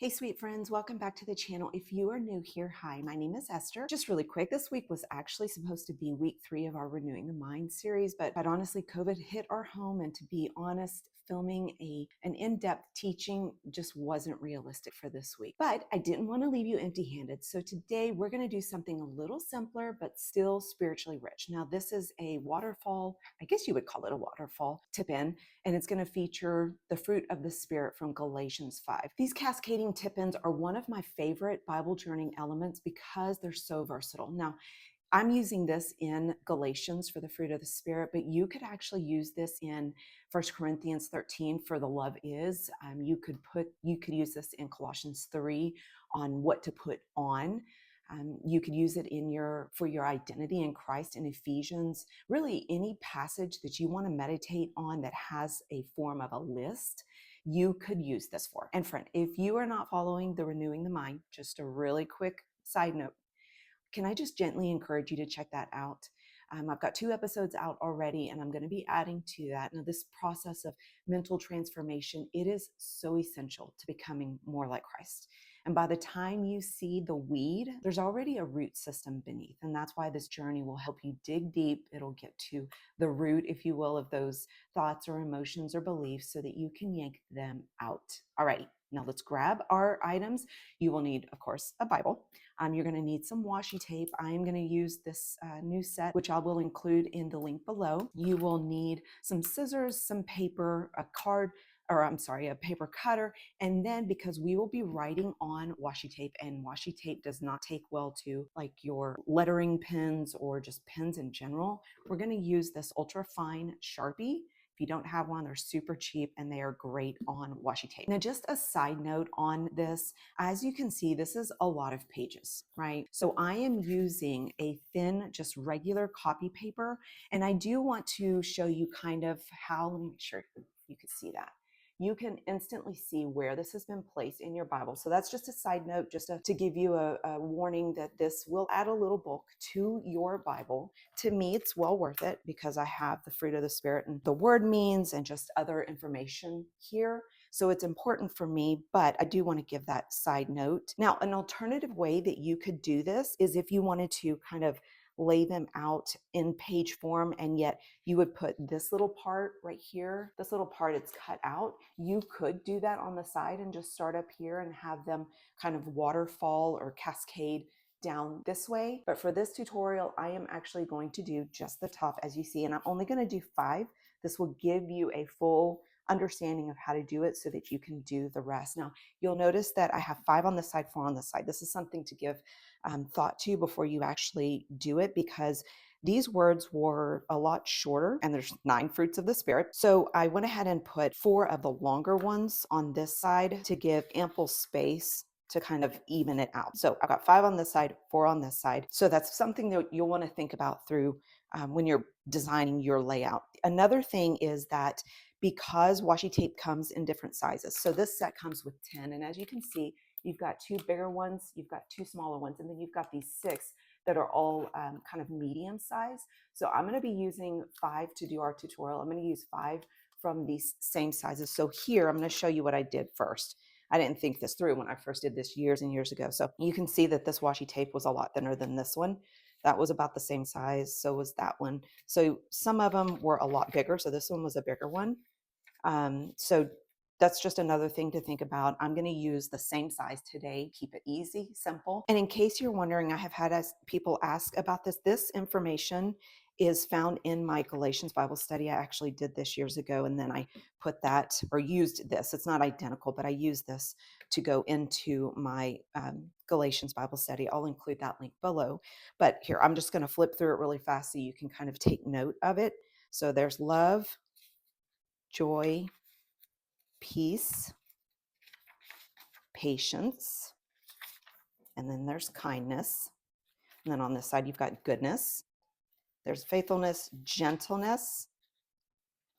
Hey, sweet friends, welcome back to the channel. If you are new here, hi, my name is Esther. Just really quick, this week was actually supposed to be week 3 of our Renewing the Mind series, but quite honestly, COVID hit our home, and to be honest, filming an in-depth teaching just wasn't realistic for this week. But I didn't want to leave you empty-handed, so today we're going to do something a little simpler, but still spiritually rich. Now, this is a waterfall, I guess you would call it a waterfall tip-in, and it's going to feature the fruit of the Spirit from Galatians 5. These cascading tip-ins are one of my favorite Bible journeying elements because they're so versatile. Now, I'm using this in Galatians for the fruit of the Spirit, but you could actually use this in 1 Corinthians 13 for the love is. You could use this in Colossians 3 on what to put on. You could use it for your identity in Christ in Ephesians. Really, any passage that you want to meditate on that has a form of a list, you could use this for. And friend, if you are not following the Renewing the Mind, just a really quick side note, can I just gently encourage you to check that out? I've got 2 episodes out already, and I'm going to be adding to that. Now, this process of mental transformation, it is so essential to becoming more like Christ. And by the time you see the weed, there's already a root system beneath. And that's why this journey will help you dig deep. It'll get to the root, if you will, of those thoughts or emotions or beliefs so that you can yank them out. Alrighty, now let's grab our items. You will need, of course, a Bible. You're going to need some washi tape. I am going to use this new set, which I will include in the link below. You will need some scissors, some paper, a paper cutter. And then because we will be writing on washi tape, and washi tape does not take well to like your lettering pens or just pens in general, we're going to use this ultra fine Sharpie. If you don't have one, they're super cheap and they are great on washi tape. Now, just a side note on this, as you can see, this is a lot of pages, right? So I am using a thin, just regular copy paper, and I do want to show you kind of how, let me make sure you can see that. You can instantly see where this has been placed in your Bible. So that's just a side note, just to give you a warning that this will add a little bulk to your Bible. To me, it's well worth it because I have the fruit of the Spirit and the word means and just other information here. So it's important for me, but I do want to give that side note. Now, an alternative way that you could do this is if you wanted to kind of lay them out in page form, and yet you would put this little part right here, this little part it's cut out. You could do that on the side and just start up here and have them kind of waterfall or cascade down this way. But for this tutorial, I am actually going to do just the top as you see, and I'm only going to do 5. This will give you a full understanding of how to do it so that you can do the rest. Now, you'll notice that I have 5 on this side, 4 on this side. This is something to give thought to before you actually do it, because these words were a lot shorter and there's 9 fruits of the Spirit. So I went ahead and put 4 of the longer ones on this side to give ample space to kind of even it out. So I've got 5 on this side, 4 on this side. So that's something that you'll want to think about through when you're designing your layout. Another thing is that because washi tape comes in different sizes. So this set comes with 10. And as you can see, you've got 2 bigger ones, you've got 2 smaller ones, and then you've got these 6 that are all kind of medium size. So I'm going to be using 5 to do our tutorial. I'm going to use 5 from these same sizes. So here, I'm going to show you what I did first. I didn't think this through when I first did this years and years ago. So you can see that this washi tape was a lot thinner than this one. That was about the same size. So was that one. So some of them were a lot bigger. So this one was a bigger one. So that's just another thing to think about. I'm going to use the same size today. Keep it easy, simple. And in case you're wondering, I have had people ask about this. This information is found in my Galatians Bible study. I actually did this years ago, and then I put that or used this. It's not identical, but I used this to go into my Galatians Bible study. I'll include that link below. But here, I'm just going to flip through it really fast so you can kind of take note of it. So there's love, joy, peace, patience, and then there's kindness. And then on this side, you've got goodness. There's faithfulness, gentleness,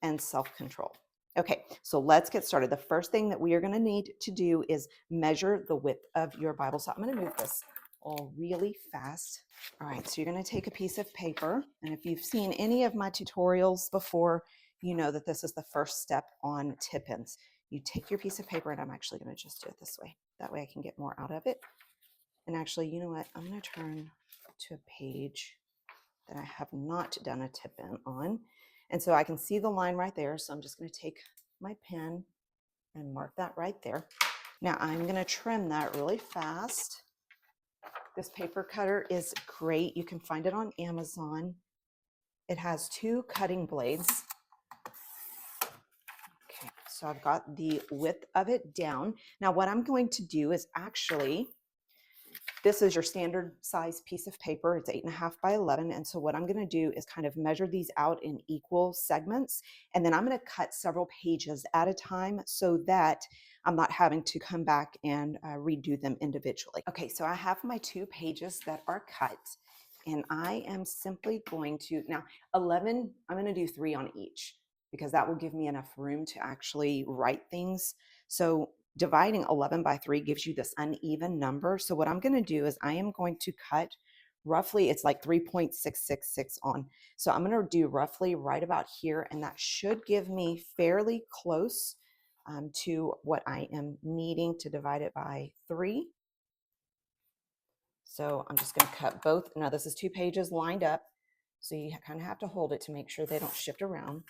and self-control. Okay, so let's get started. The first thing that we are going to need to do is measure the width of your Bible. So I'm going to move this all really fast. All right, so you're going to take a piece of paper. And if you've seen any of my tutorials before, you know that this is the first step on tip-ins. You take your piece of paper, and I'm actually going to just do it this way. That way I can get more out of it. And actually, you know what? I'm going to turn to a page that I have not done a tip in on. And so I can see the line right there. So I'm just going to take my pen and mark that right there. Now I'm going to trim that really fast. This paper cutter is great. You can find it on Amazon. It has 2 cutting blades. Okay, so I've got the width of it down. Now what I'm going to do is actually, this is your standard size piece of paper. It's 8.5 by 11. And so what I'm going to do is kind of measure these out in equal segments. And then I'm going to cut several pages at a time so that I'm not having to come back and redo them individually. Okay, so I have my 2 pages that are cut. And I am simply going to, now 11, I'm going to do 3 on each because that will give me enough room to actually write things. So dividing 11 by 3 gives you this uneven number. So what I'm going to do is I am going to cut roughly, it's like 3.666 on. So I'm going to do roughly right about here, and that should give me fairly close to what I am needing to divide it by 3. So I'm just going to cut both. Now this is 2 pages lined up, so you kind of have to hold it to make sure they don't shift around.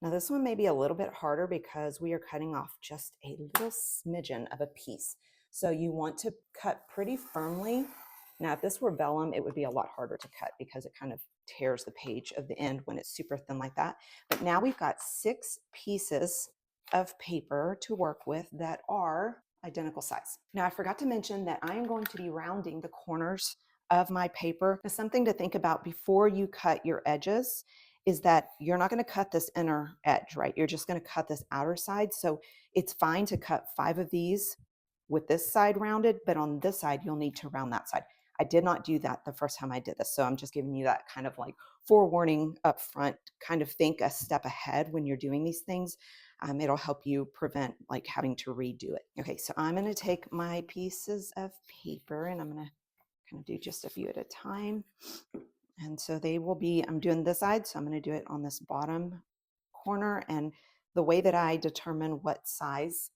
Now this one may be a little bit harder because we are cutting off just a little smidgen of a piece. So you want to cut pretty firmly. Now if this were vellum, it would be a lot harder to cut because it kind of tears the page of the end when it's super thin like that. But now we've got 6 pieces of paper to work with that are identical size. Now I forgot to mention that I am going to be rounding the corners of my paper. Now, something to think about before you cut your edges is that you're not going to cut this inner edge, right? You're just going to cut this outer side. So it's fine to cut 5 of these with this side rounded, but on this side, you'll need to round that side. I did not do that the first time I did this. So I'm just giving you that kind of like forewarning up front, kind of think a step ahead when you're doing these things. It'll help you prevent like having to redo it. Okay, so I'm going to take my pieces of paper and I'm going to kind of do just a few at a time. And so they will be, I'm doing this side, so I'm going to do it on this bottom corner. And the way that I determine what size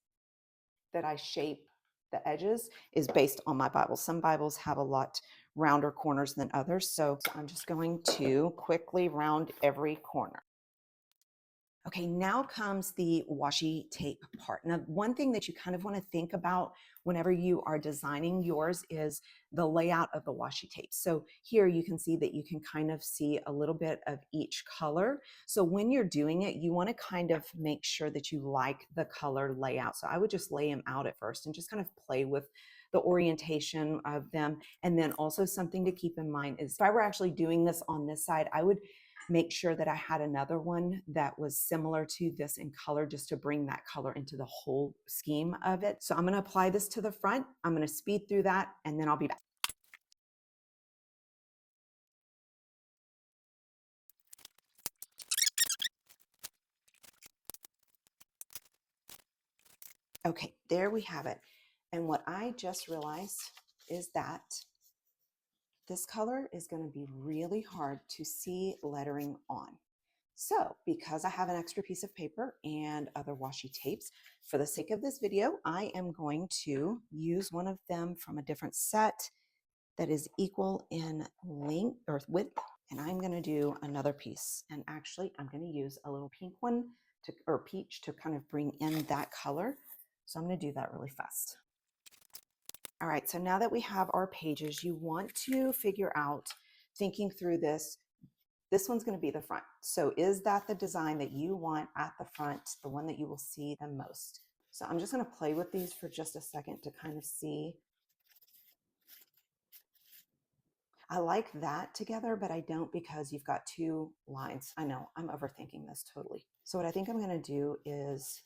that I shape the edges is based on my Bible. Some Bibles have a lot rounder corners than others. So I'm just going to quickly round every corner. Okay, now comes the washi tape part. Now, one thing that you kind of want to think about whenever you are designing yours is the layout of the washi tape. So here you can see that you can kind of see a little bit of each color. So when you're doing it, you want to kind of make sure that you like the color layout. So I would just lay them out at first and just kind of play with the orientation of them. And then also something to keep in mind is if I were actually doing this on this side, I would make sure that I had another one that was similar to this in color just to bring that color into the whole scheme of it. So I'm going to apply this to the front. I'm going to speed through that and then I'll be back. Okay, there we have it. And what I just realized is that this color is going to be really hard to see lettering on. So because I have an extra piece of paper and other washi tapes, for the sake of this video, I am going to use one of them from a different set that is equal in length or width. And I'm going to do another piece. And actually, I'm going to use a little pink one or peach to kind of bring in that color. So I'm going to do that really fast. All right, so now that we have our pages, you want to figure out, thinking through this one's going to be the front. So is that the design that you want at the front, the one that you will see the most? So I'm just going to play with these for just a second to kind of see. I like that together, but I don't because you've got 2 lines. I know, I'm overthinking this totally. So what I think I'm going to do is,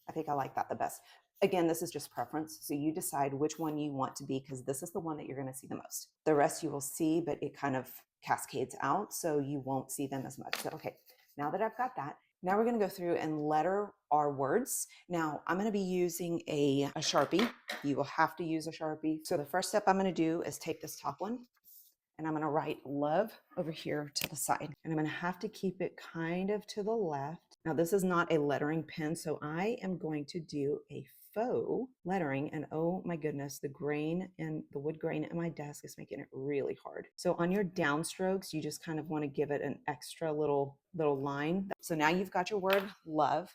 I think I like that the best. Again, this is just preference. So you decide which one you want to be because this is the one that you're going to see the most. The rest you will see, but it kind of cascades out, so you won't see them as much. So, okay, now that I've got that, now we're going to go through and letter our words. Now, I'm going to be using a Sharpie. You will have to use a Sharpie. So the first step I'm going to do is take this top one, and I'm going to write love over here to the side. And I'm going to have to keep it kind of to the left. Now this is not a lettering pen, so I am going to do a faux lettering, and oh my goodness, the grain and the wood grain at my desk is making it really hard. So on your downstrokes, you just kind of want to give it an extra little line. So now you've got your word love,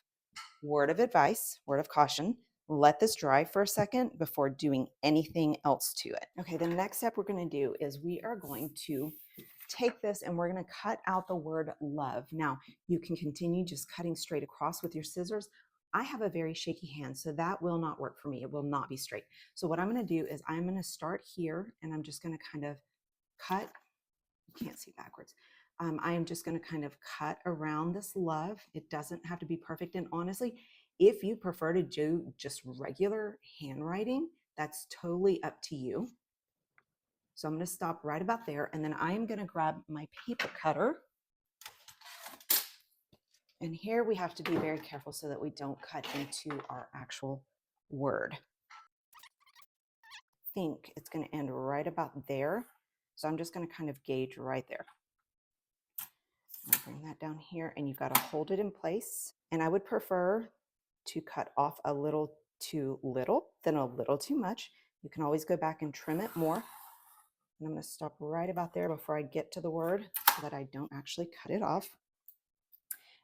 word of advice, word of caution. Let this dry for a second before doing anything else to it. Okay, the next step we're going to do is we are going to take this and we're going to cut out the word love. Now, you can continue just cutting straight across with your scissors. I have a very shaky hand, so that will not work for me. It will not be straight. So what I'm going to do is I'm going to start here and I'm just going to kind of cut. You can't see backwards. I am just going to kind of cut around this love. It doesn't have to be perfect. And honestly, if you prefer to do just regular handwriting, that's totally up to you. So I'm going to stop right about there. And then I'm going to grab my paper cutter. And here we have to be very careful so that we don't cut into our actual word. I think it's going to end right about there. So I'm just going to kind of gauge right there. I'll bring that down here and you've got to hold it in place. And I would prefer to cut off a little too little than a little too much. You can always go back and trim it more. And I'm going to stop right about there before I get to the word so that I don't actually cut it off.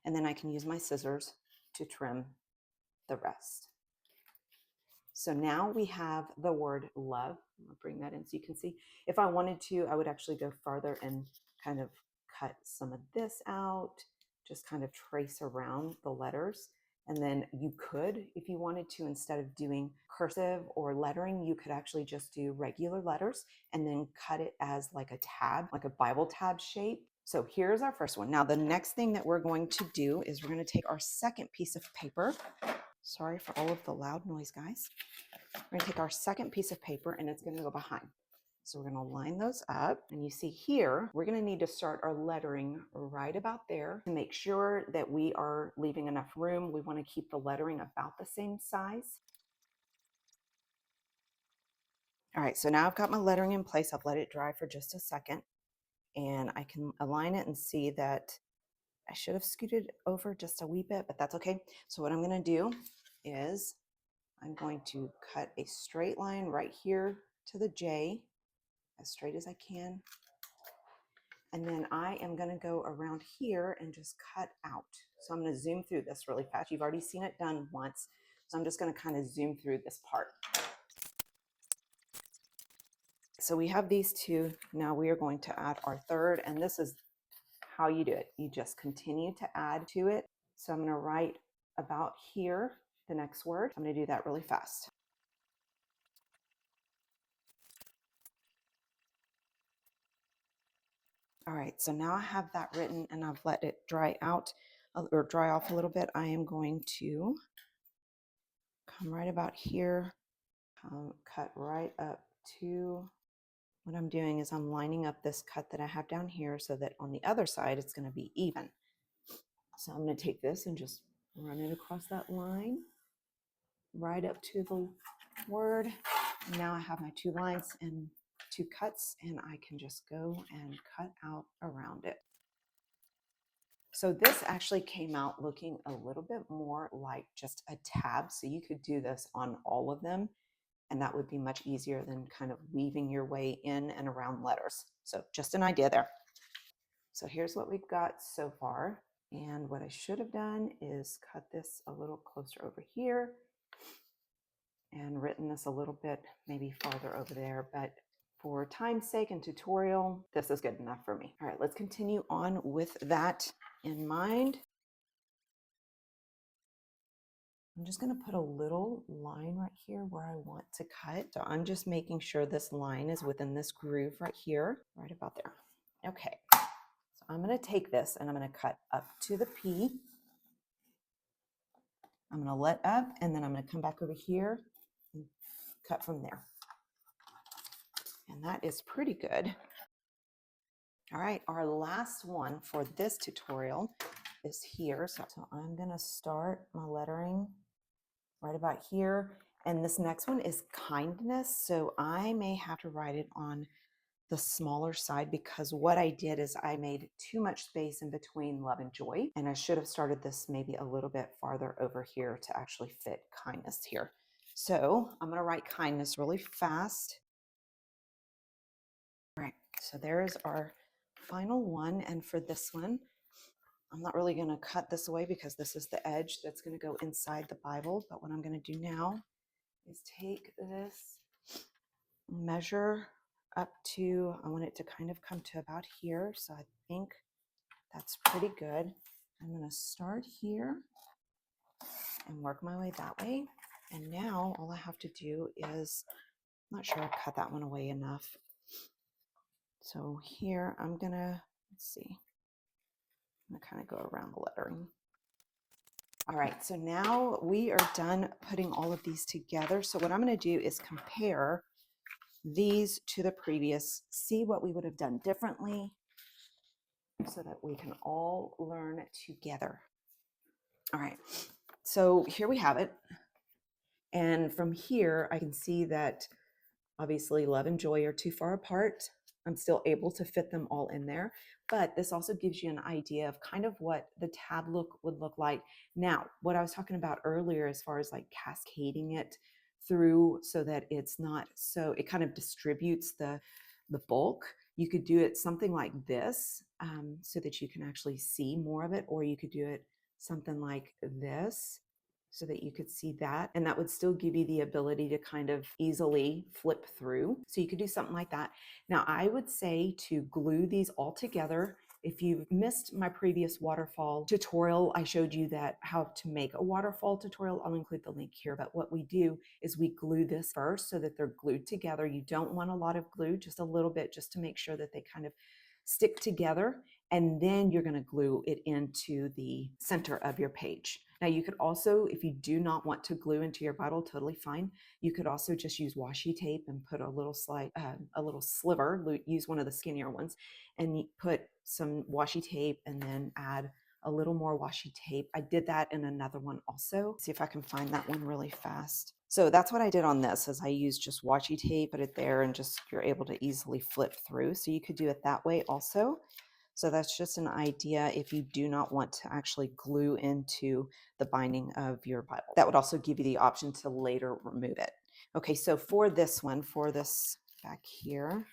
And then I can use my scissors to trim the rest. So now we have the word love. I'll bring that in so you can see. If I wanted to, I would actually go farther and kind of cut some of this out, just kind of trace around the letters. And then you could, if you wanted to, instead of doing cursive or lettering, you could actually just do regular letters and then cut it as like a tab, like a Bible tab shape. So here's our first one. Now, the next thing that we're going to do is we're going to take our second piece of paper. Sorry for all of the loud noise, guys. We're going to take our second piece of paper and it's going to go behind. So we're going to line those up. And you see here, we're going to need to start our lettering right about there to make sure that we are leaving enough room. We want to keep the lettering about the same size. All right, so now I've got my lettering in place. I've let it dry for just a second. And I can align it and see that I should have scooted over just a wee bit, but that's okay. So what I'm going to do is I'm going to cut a straight line right here to the J, as straight as I can. And then I am going to go around here and just cut out. So I'm going to zoom through this really fast. You've already seen it done once. So I'm just going to kind of zoom through this part. So we have these two. Now we are going to add our third, and this is how you do it. You just continue to add to it. So I'm going to write about here, the next word. I'm going to do that really fast. All right, so now I have that written and I've let it dry out or dry off a little bit. I am going to come right about here, cut right up to, what I'm doing is I'm lining up this cut that I have down here so that on the other side it's going to be even. So I'm going to take this and just run it across that line right up to the word. And now I have my two lines and two cuts, and I can just go and cut out around it. So this actually came out looking a little bit more like just a tab. So you could do this on all of them, and that would be much easier than kind of weaving your way in and around letters. So just an idea there. So here's what we've got so far. And what I should have done is cut this a little closer over here and written this a little bit maybe farther over there. But for time's sake and tutorial, this is good enough for me. All right, let's continue on with that in mind. I'm just going to put a little line right here where I want to cut. So I'm just making sure this line is within this groove right here, right about there. Okay, so I'm going to take this and I'm going to cut up to the P. I'm going to let up and then I'm going to come back over here and cut from there. And that is pretty good. All right, our last one for this tutorial is here. So I'm going to start my lettering right about here. And this next one is kindness. So I may have to write it on the smaller side because what I did is I made too much space in between love and joy. And I should have started this maybe a little bit farther over here to actually fit kindness here. So I'm going to write kindness really fast. All right, so there's our final one. And for this one, I'm not really going to cut this away because this is the edge that's going to go inside the Bible. But what I'm going to do now is take this, measure up to, I want it to kind of come to about here. So I think that's pretty good. I'm going to start here and work my way that way. And now all I have to do is, I'm not sure I cut that one away enough. So here I'm going to, let's see. I'm gonna kind of go around the lettering. All right, so now we are done putting all of these together. So what I'm gonna do is compare these to the previous, see what we would have done differently so that we can all learn together. All right, so here we have it. And from here, I can see that obviously love and joy are too far apart. I'm still able to fit them all in there, but this also gives you an idea of kind of what the tab look would look like. Now, what I was talking about earlier, as far as like cascading it through so that it's not so, it kind of distributes the bulk. You could do it something like this so that you can actually see more of it, or you could do it something like this so that you could see that, and that would still give you the ability to kind of easily flip through. So you could do something like that. Now I would say to glue these all together. If you've missed my previous waterfall tutorial, I showed you that how to make a waterfall tutorial. I'll include the link here, but what we do is we glue this first so that they're glued together. You don't want a lot of glue, just a little bit, just to make sure that they kind of stick together. And then you're going to glue it into the center of your page. Now you could also, if you do not want to glue into your Bible, totally fine. You could also just use washi tape and put a little sliver, use one of the skinnier ones, and you put some washi tape and then add a little more washi tape. I did that in another one also. See if I can find that one really fast. So that's what I did on this, is I used just washi tape, put it there, and just you're able to easily flip through. So you could do it that way also. So that's just an idea if you do not want to actually glue into the binding of your Bible. That would also give you the option to later remove it. Okay, so for this one, for this back here,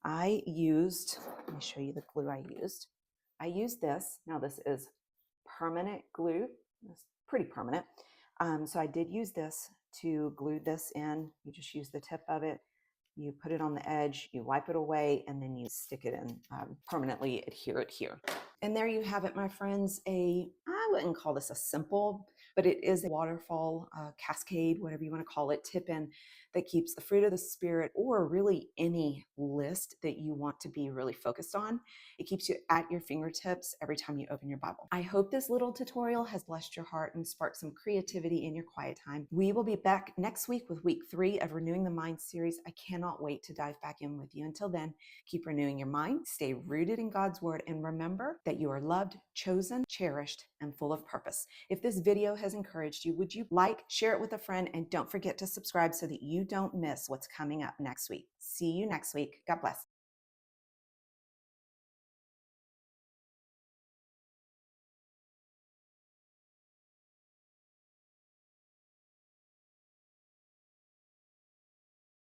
I used, let me show you the glue I used. I used this. Now this is permanent glue. It's pretty permanent. So I did use this to glue this in. You just use the tip of it. You put it on the edge, you wipe it away, and then you stick it in, permanently adhere it here. And there you have it, my friends. I wouldn't call this a simple, but it is a waterfall, cascade, whatever you want to call it, tip-in that keeps the fruit of the Spirit, or really any list that you want to be really focused on. It keeps you at your fingertips every time you open your Bible. I hope this little tutorial has blessed your heart and sparked some creativity in your quiet time. We will be back next week with week 3 of Renewing the Mind series. I cannot wait to dive back in with you. Until then, keep renewing your mind, stay rooted in God's word, and remember that you are loved, chosen, cherished, and full of purpose. If this video has encouraged you, would you like, share it with a friend, and don't forget to subscribe so that you don't miss what's coming up next week. See you next week. God bless.